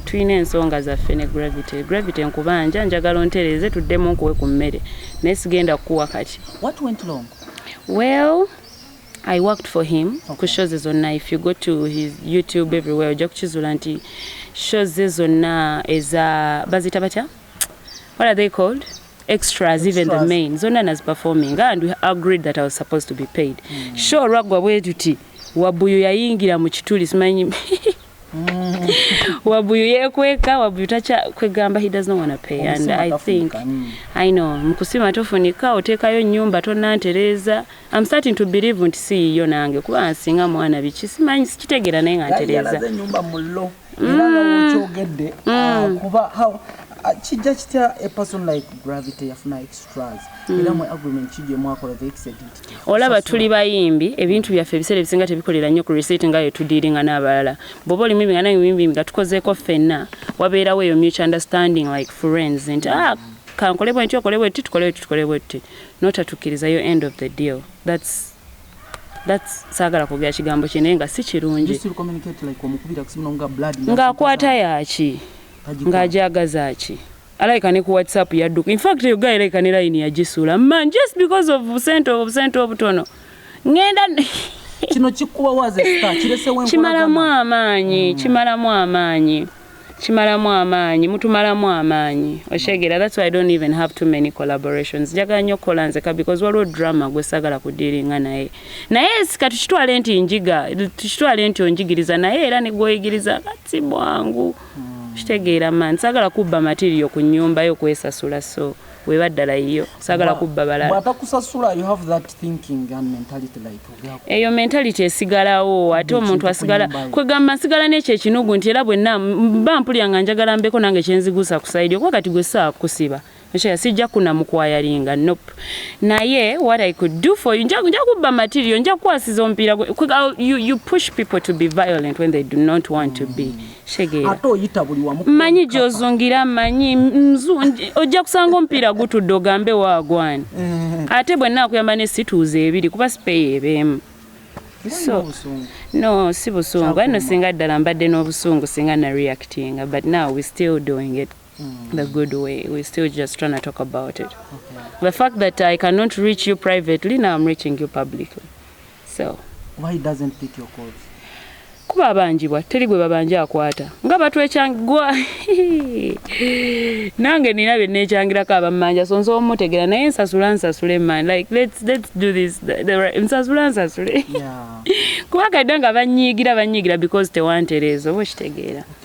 Twine ensonga zaffe ne gravity nkubanja njagala ontereze tuddemu nkuwe ku mmere naye sigenda kuwa kati. What went wrong? Well, I worked for him ku shows zonna. If you go to his YouTube everywhere ojja kukizula nti shows zonna eza bazita batya, what are they called, extras. Even the main zonna nas performing and we agreed that I was supposed to be paid. Show ragwa bwetuti Wabuyu yayingira mu kituli simanyi Wabuyu yekweka Wabuyu tacha kwegamba he does not want to pay and I think I know mkusima tofunika otekayo nyumba tonantereza. I'm starting to believe nti si yo nange kuba nsinga mwana biki simanyi sikitegera naye ngantereza nyumba mullo era uchogedde kuba how kijja kitya a person like gravity yafuna extras era mu agreement kijje mwakola the exit olaba tuli bayimbi ebintu byaffe ebiseera ebisinga tebikolera nnyo ku receipt nga yo tudiringa n'abalala bobo limimbi nga nayimbi nga tukozeeko ffenna wabeerawo eyo mutual understanding like friends nti kankolebwa nti okolebwa ti tukolebwa ti notatukirizayo end of the deal. That's sagala kugya kigambo kine nga si kirungi ng'akwata yaki ng'ajagaza ki alaika ne ku WhatsApp yadduka. In fact you guy like ne line yagisula man just because of cent of tono ngenda kino kikuwa waze star kirese wenko chimalamu amaanyi mutumalamu amaanyi oshegera. That's why I don't even have too many collaborations. Jaga nnyo kolanzeka because waliwo drama gwe sagala kudiringa naye sika tukitwale nti onjigiriza naye era ne gwoyigiriza kati bwangu kitegeera man sagala kubba material ku nnyumba yo kwesasula so webaddala iyo sagala kubba balala batakusasula. You have that thinking and mentality like eyo mentality esigalawo ate omuntu asigala kwegamba nsigala n'ekyo ekinugu nti era bwenna bampulya nga njagala mbeko nange kyenzigusa ku side okuba kati gwe saa kusiba ekya sijja kuna mukwayalinga nope. Naye what I could do for you nja kubba material nja kwasiza ompira you push people to be violent when they do not want to be. Shegera ato yitabuli wa manyi jozungira manyi ojja kusanga ompira gutudde ogambe wagwani ate bwenna akuyamba ne situuze ebiri kuba sipeyi ebemu. So no si busungu eno singa ddala mbadde n'obusungu singa na reacting but now we still doing it the good way. We still just trying to talk about it. The fact that I cannot reach you privately, now I'm reaching you publicly. So why doesn't pick your calls? Kuba banjibwa teri gwe babanja akwata nga batwekyangwa nange nina bye nekyangirako abamanja sonso omutegera naye nsasule man like let's do this nsasule kuba kadde nga banyiigira because tewantereeza oba okitegeera.